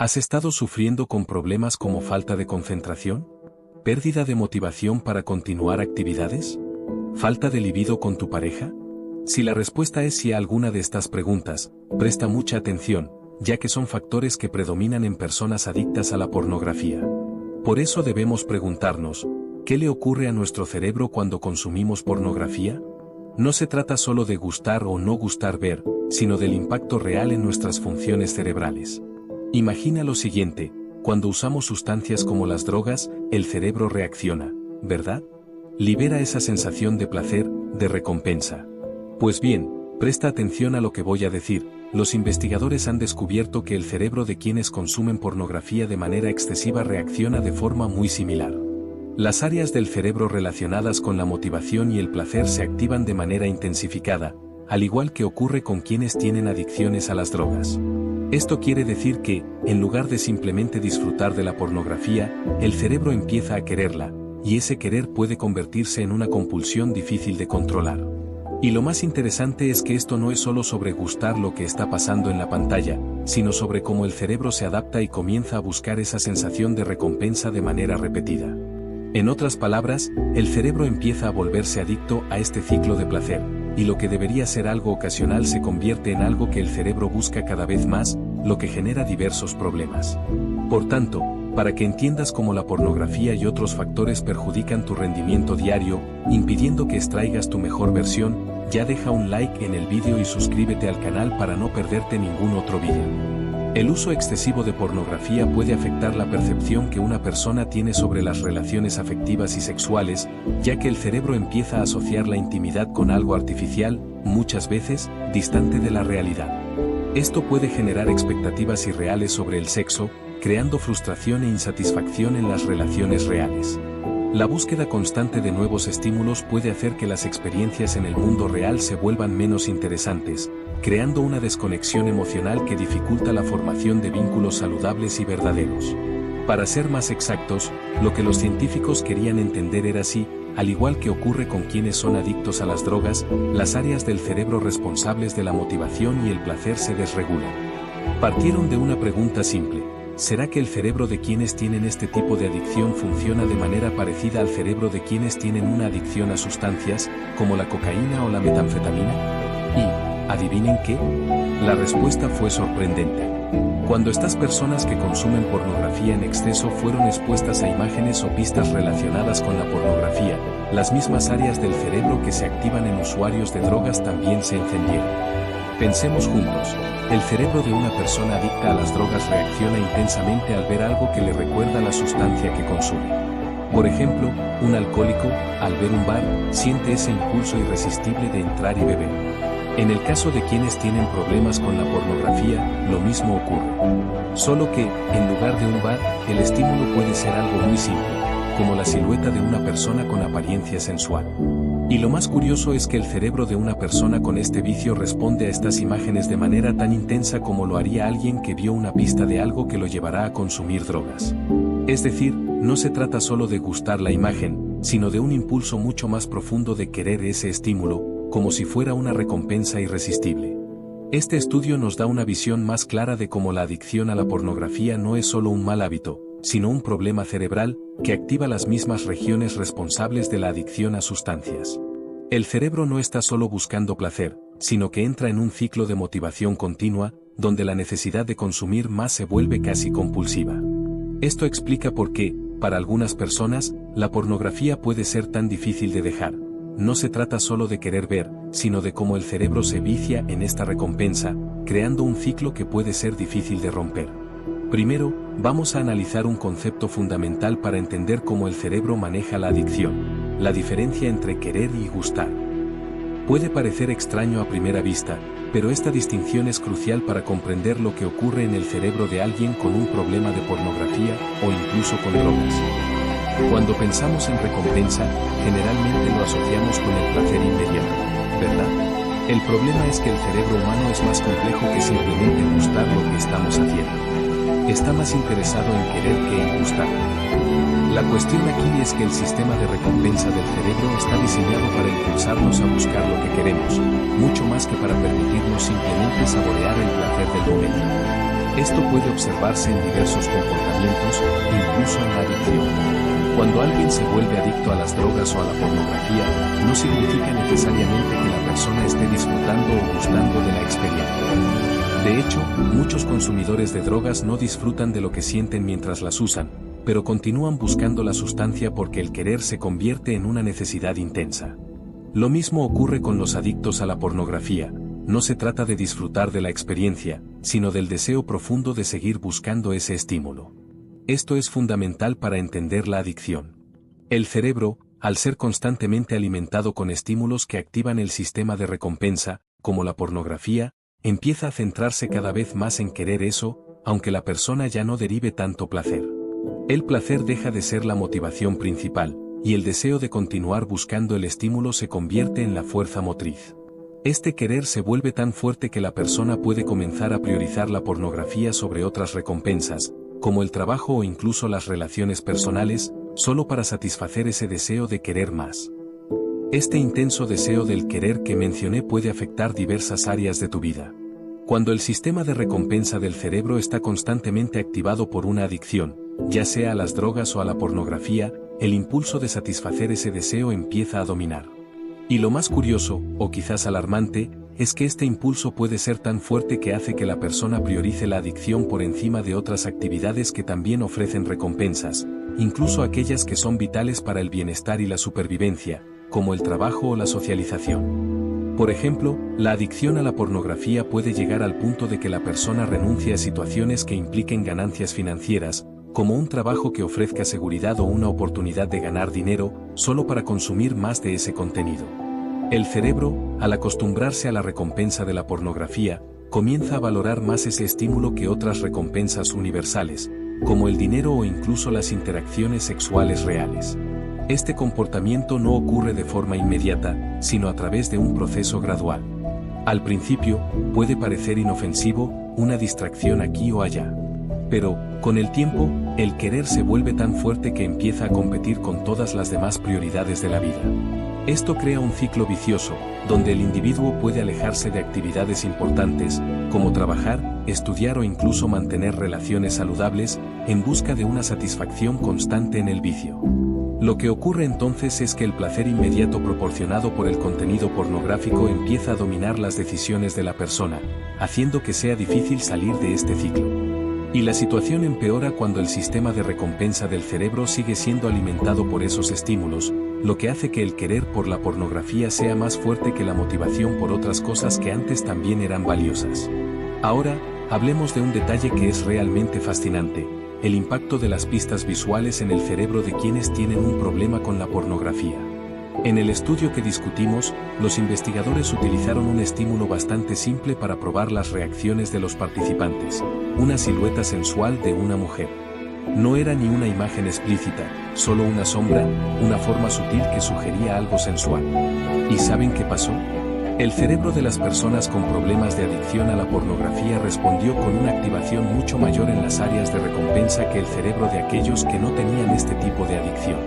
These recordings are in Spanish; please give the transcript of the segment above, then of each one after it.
¿Has estado sufriendo con problemas como falta de concentración? ¿Pérdida de motivación para continuar actividades? ¿Falta de libido con tu pareja? Si la respuesta es sí a alguna de estas preguntas, presta mucha atención, ya que son factores que predominan en personas adictas a la pornografía. Por eso debemos preguntarnos, ¿qué le ocurre a nuestro cerebro cuando consumimos pornografía? No se trata solo de gustar o no gustar ver, sino del impacto real en nuestras funciones cerebrales. Imagina lo siguiente, cuando usamos sustancias como las drogas, el cerebro reacciona, ¿verdad? Libera esa sensación de placer, de recompensa. Pues bien, presta atención a lo que voy a decir, los investigadores han descubierto que el cerebro de quienes consumen pornografía de manera excesiva reacciona de forma muy similar. Las áreas del cerebro relacionadas con la motivación y el placer se activan de manera intensificada, al igual que ocurre con quienes tienen adicciones a las drogas. Esto quiere decir que, en lugar de simplemente disfrutar de la pornografía, el cerebro empieza a quererla, y ese querer puede convertirse en una compulsión difícil de controlar. Y lo más interesante es que esto no es solo sobre gustar lo que está pasando en la pantalla, sino sobre cómo el cerebro se adapta y comienza a buscar esa sensación de recompensa de manera repetida. En otras palabras, el cerebro empieza a volverse adicto a este ciclo de placer, y lo que debería ser algo ocasional se convierte en algo que el cerebro busca cada vez más, lo que genera diversos problemas. Por tanto, para que entiendas cómo la pornografía y otros factores perjudican tu rendimiento diario, impidiendo que extraigas tu mejor versión, ya deja un like en el vídeo y suscríbete al canal para no perderte ningún otro vídeo. El uso excesivo de pornografía puede afectar la percepción que una persona tiene sobre las relaciones afectivas y sexuales, ya que el cerebro empieza a asociar la intimidad con algo artificial, muchas veces, distante de la realidad. Esto puede generar expectativas irreales sobre el sexo, creando frustración e insatisfacción en las relaciones reales. La búsqueda constante de nuevos estímulos puede hacer que las experiencias en el mundo real se vuelvan menos interesantes, creando una desconexión emocional que dificulta la formación de vínculos saludables y verdaderos. Para ser más exactos, lo que los científicos querían entender era si, al igual que ocurre con quienes son adictos a las drogas, las áreas del cerebro responsables de la motivación y el placer se desregulan. Partieron de una pregunta simple: ¿será que el cerebro de quienes tienen este tipo de adicción funciona de manera parecida al cerebro de quienes tienen una adicción a sustancias, como la cocaína o la metanfetamina? Y, ¿adivinen qué? La respuesta fue sorprendente. Cuando estas personas que consumen pornografía en exceso fueron expuestas a imágenes o pistas relacionadas con la pornografía, las mismas áreas del cerebro que se activan en usuarios de drogas también se encendieron. Pensemos juntos. El cerebro de una persona adicta a las drogas reacciona intensamente al ver algo que le recuerda la sustancia que consume. Por ejemplo, un alcohólico, al ver un bar, siente ese impulso irresistible de entrar y beber. En el caso de quienes tienen problemas con la pornografía, lo mismo ocurre. Solo que, en lugar de un bar, el estímulo puede ser algo muy simple, como la silueta de una persona con apariencia sensual. Y lo más curioso es que el cerebro de una persona con este vicio responde a estas imágenes de manera tan intensa como lo haría alguien que vio una pista de algo que lo llevará a consumir drogas. Es decir, no se trata solo de gustar la imagen, sino de un impulso mucho más profundo de querer ese estímulo, como si fuera una recompensa irresistible. Este estudio nos da una visión más clara de cómo la adicción a la pornografía no es solo un mal hábito, sino un problema cerebral, que activa las mismas regiones responsables de la adicción a sustancias. El cerebro no está solo buscando placer, sino que entra en un ciclo de motivación continua, donde la necesidad de consumir más se vuelve casi compulsiva. Esto explica por qué, para algunas personas, la pornografía puede ser tan difícil de dejar. No se trata solo de querer ver, sino de cómo el cerebro se vicia en esta recompensa, creando un ciclo que puede ser difícil de romper. Primero, vamos a analizar un concepto fundamental para entender cómo el cerebro maneja la adicción: la diferencia entre querer y gustar. Puede parecer extraño a primera vista, pero esta distinción es crucial para comprender lo que ocurre en el cerebro de alguien con un problema de pornografía o incluso con drogas. Cuando pensamos en recompensa, generalmente lo asociamos con el placer inmediato, ¿verdad? El problema es que el cerebro humano es más complejo que simplemente gustar lo que estamos haciendo. Está más interesado en querer que en gustar. La cuestión aquí es que el sistema de recompensa del cerebro está diseñado para impulsarnos a buscar lo que queremos, mucho más que para permitirnos simplemente saborear el placer del momento. Esto puede observarse en diversos comportamientos, incluso en la adicción. Cuando alguien se vuelve adicto a las drogas o a la pornografía, no significa necesariamente que la persona esté disfrutando o gustando de la experiencia. De hecho, muchos consumidores de drogas no disfrutan de lo que sienten mientras las usan, pero continúan buscando la sustancia porque el querer se convierte en una necesidad intensa. Lo mismo ocurre con los adictos a la pornografía. No se trata de disfrutar de la experiencia, sino del deseo profundo de seguir buscando ese estímulo. Esto es fundamental para entender la adicción. El cerebro, al ser constantemente alimentado con estímulos que activan el sistema de recompensa, como la pornografía, empieza a centrarse cada vez más en querer eso, aunque la persona ya no derive tanto placer. El placer deja de ser la motivación principal, y el deseo de continuar buscando el estímulo se convierte en la fuerza motriz. Este querer se vuelve tan fuerte que la persona puede comenzar a priorizar la pornografía sobre otras recompensas, como el trabajo o incluso las relaciones personales, solo para satisfacer ese deseo de querer más. Este intenso deseo del querer que mencioné puede afectar diversas áreas de tu vida. Cuando el sistema de recompensa del cerebro está constantemente activado por una adicción, ya sea a las drogas o a la pornografía, el impulso de satisfacer ese deseo empieza a dominar. Y lo más curioso, o quizás alarmante, es que este impulso puede ser tan fuerte que hace que la persona priorice la adicción por encima de otras actividades que también ofrecen recompensas, incluso aquellas que son vitales para el bienestar y la supervivencia, como el trabajo o la socialización. Por ejemplo, la adicción a la pornografía puede llegar al punto de que la persona renuncie a situaciones que impliquen ganancias financieras, como un trabajo que ofrezca seguridad o una oportunidad de ganar dinero, solo para consumir más de ese contenido. El cerebro, al acostumbrarse a la recompensa de la pornografía, comienza a valorar más ese estímulo que otras recompensas universales, como el dinero o incluso las interacciones sexuales reales. Este comportamiento no ocurre de forma inmediata, sino a través de un proceso gradual. Al principio, puede parecer inofensivo, una distracción aquí o allá. Pero, con el tiempo, el querer se vuelve tan fuerte que empieza a competir con todas las demás prioridades de la vida. Esto crea un ciclo vicioso, donde el individuo puede alejarse de actividades importantes, como trabajar, estudiar o incluso mantener relaciones saludables, en busca de una satisfacción constante en el vicio. Lo que ocurre entonces es que el placer inmediato proporcionado por el contenido pornográfico empieza a dominar las decisiones de la persona, haciendo que sea difícil salir de este ciclo. Y la situación empeora cuando el sistema de recompensa del cerebro sigue siendo alimentado por esos estímulos, lo que hace que el querer por la pornografía sea más fuerte que la motivación por otras cosas que antes también eran valiosas. Ahora, hablemos de un detalle que es realmente fascinante: el impacto de las pistas visuales en el cerebro de quienes tienen un problema con la pornografía. En el estudio que discutimos, los investigadores utilizaron un estímulo bastante simple para probar las reacciones de los participantes: una silueta sensual de una mujer. No era ni una imagen explícita, solo una sombra, una forma sutil que sugería algo sensual. ¿Y saben qué pasó? El cerebro de las personas con problemas de adicción a la pornografía respondió con una activación mucho mayor en las áreas de recompensa que el cerebro de aquellos que no tenían este tipo de adicción.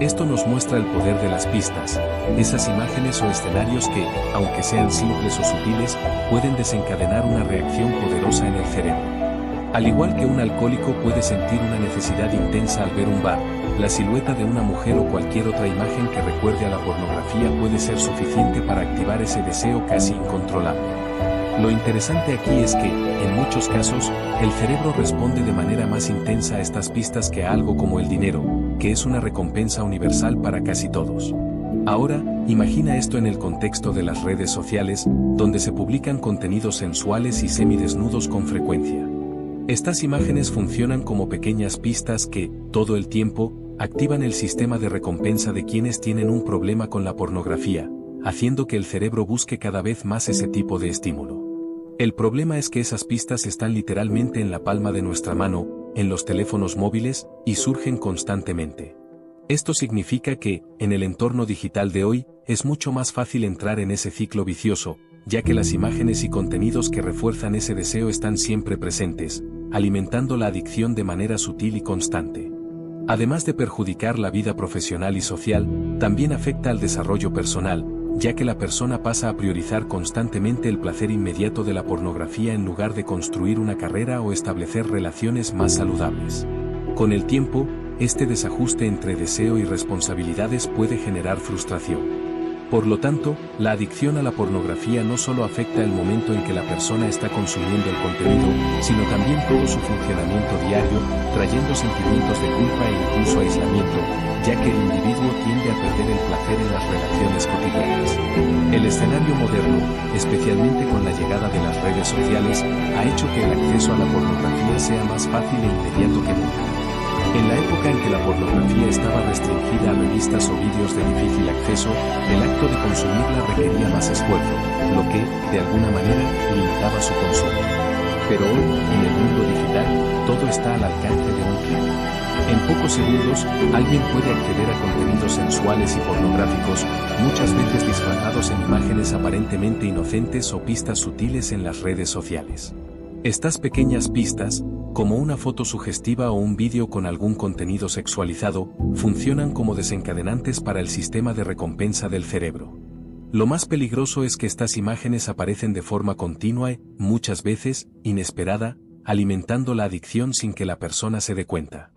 Esto nos muestra el poder de las pistas, esas imágenes o escenarios que, aunque sean simples o sutiles, pueden desencadenar una reacción poderosa en el cerebro. Al igual que un alcohólico puede sentir una necesidad intensa al ver un bar, la silueta de una mujer o cualquier otra imagen que recuerde a la pornografía puede ser suficiente para activar ese deseo casi incontrolable. Lo interesante aquí es que, en muchos casos, el cerebro responde de manera más intensa a estas pistas que a algo como el dinero, que es una recompensa universal para casi todos. Ahora, imagina esto en el contexto de las redes sociales, donde se publican contenidos sensuales y semidesnudos con frecuencia. Estas imágenes funcionan como pequeñas pistas que, todo el tiempo, activan el sistema de recompensa de quienes tienen un problema con la pornografía, haciendo que el cerebro busque cada vez más ese tipo de estímulo. El problema es que esas pistas están literalmente en la palma de nuestra mano, en los teléfonos móviles, y surgen constantemente. Esto significa que, en el entorno digital de hoy, es mucho más fácil entrar en ese ciclo vicioso, ya que las imágenes y contenidos que refuerzan ese deseo están siempre presentes, alimentando la adicción de manera sutil y constante. Además de perjudicar la vida profesional y social, también afecta al desarrollo personal, ya que la persona pasa a priorizar constantemente el placer inmediato de la pornografía en lugar de construir una carrera o establecer relaciones más saludables. Con el tiempo, este desajuste entre deseo y responsabilidades puede generar frustración. Por lo tanto, la adicción a la pornografía no solo afecta el momento en que la persona está consumiendo el contenido, sino también todo su funcionamiento diario, trayendo sentimientos de culpa e incluso aislamiento, ya que el individuo tiende a perder el placer en las relaciones cotidianas. El escenario moderno, especialmente con la llegada de las redes sociales, ha hecho que el acceso a la pornografía sea más fácil e inmediato que nunca. En la época en que la pornografía estaba restringida a revistas o vídeos de difícil acceso, el acto de consumirla requería más esfuerzo, lo que, de alguna manera, limitaba su consumo. Pero hoy, en el mundo digital, todo está al alcance de un clic. En pocos segundos, alguien puede acceder a contenidos sensuales y pornográficos, muchas veces disfrazados en imágenes aparentemente inocentes o pistas sutiles en las redes sociales. Estas pequeñas pistas, como una foto sugestiva o un vídeo con algún contenido sexualizado, funcionan como desencadenantes para el sistema de recompensa del cerebro. Lo más peligroso es que estas imágenes aparecen de forma continua y, muchas veces, inesperada, alimentando la adicción sin que la persona se dé cuenta.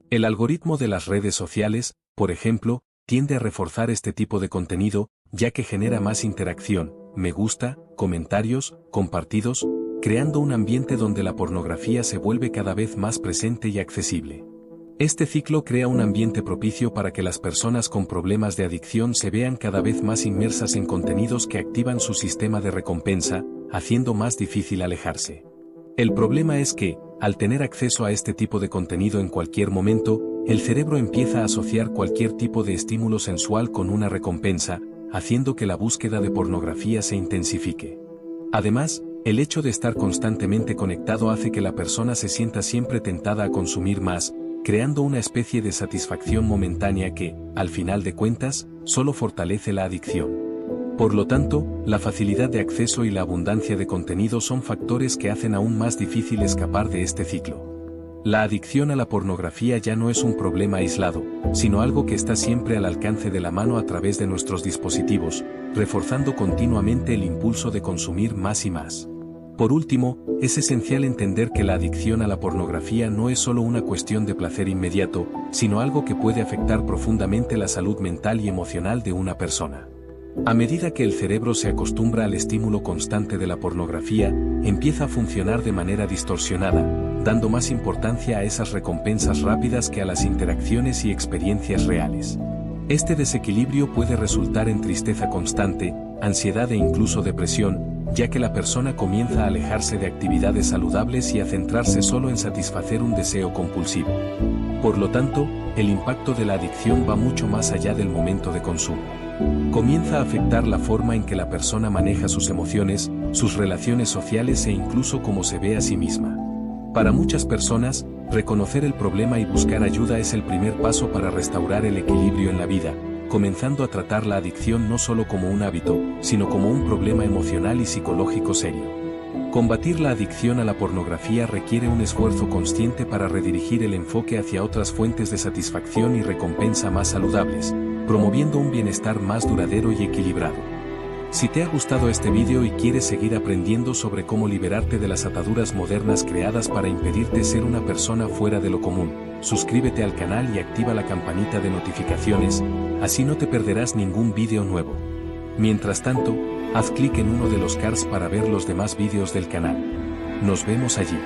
El algoritmo de las redes sociales, por ejemplo, tiende a reforzar este tipo de contenido, ya que genera más interacción, me gusta, comentarios, compartidos, creando un ambiente donde la pornografía se vuelve cada vez más presente y accesible. Este ciclo crea un ambiente propicio para que las personas con problemas de adicción se vean cada vez más inmersas en contenidos que activan su sistema de recompensa, haciendo más difícil alejarse. El problema es que, al tener acceso a este tipo de contenido en cualquier momento, el cerebro empieza a asociar cualquier tipo de estímulo sensual con una recompensa, haciendo que la búsqueda de pornografía se intensifique. Además, el hecho de estar constantemente conectado hace que la persona se sienta siempre tentada a consumir más, creando una especie de satisfacción momentánea que, al final de cuentas, solo fortalece la adicción. Por lo tanto, la facilidad de acceso y la abundancia de contenido son factores que hacen aún más difícil escapar de este ciclo. La adicción a la pornografía ya no es un problema aislado, sino algo que está siempre al alcance de la mano a través de nuestros dispositivos, reforzando continuamente el impulso de consumir más y más. Por último, es esencial entender que la adicción a la pornografía no es solo una cuestión de placer inmediato, sino algo que puede afectar profundamente la salud mental y emocional de una persona. A medida que el cerebro se acostumbra al estímulo constante de la pornografía, empieza a funcionar de manera distorsionada, dando más importancia a esas recompensas rápidas que a las interacciones y experiencias reales. Este desequilibrio puede resultar en tristeza constante, ansiedad e incluso depresión, ya que la persona comienza a alejarse de actividades saludables y a centrarse solo en satisfacer un deseo compulsivo. Por lo tanto, el impacto de la adicción va mucho más allá del momento de consumo. Comienza a afectar la forma en que la persona maneja sus emociones, sus relaciones sociales e incluso cómo se ve a sí misma. Para muchas personas, reconocer el problema y buscar ayuda es el primer paso para restaurar el equilibrio en la vida, comenzando a tratar la adicción no solo como un hábito, sino como un problema emocional y psicológico serio. Combatir la adicción a la pornografía requiere un esfuerzo consciente para redirigir el enfoque hacia otras fuentes de satisfacción y recompensa más saludables, promoviendo un bienestar más duradero y equilibrado. Si te ha gustado este vídeo y quieres seguir aprendiendo sobre cómo liberarte de las ataduras modernas creadas para impedirte ser una persona fuera de lo común, suscríbete al canal y activa la campanita de notificaciones, así no te perderás ningún vídeo nuevo. Mientras tanto, haz clic en uno de los cards para ver los demás vídeos del canal. Nos vemos allí.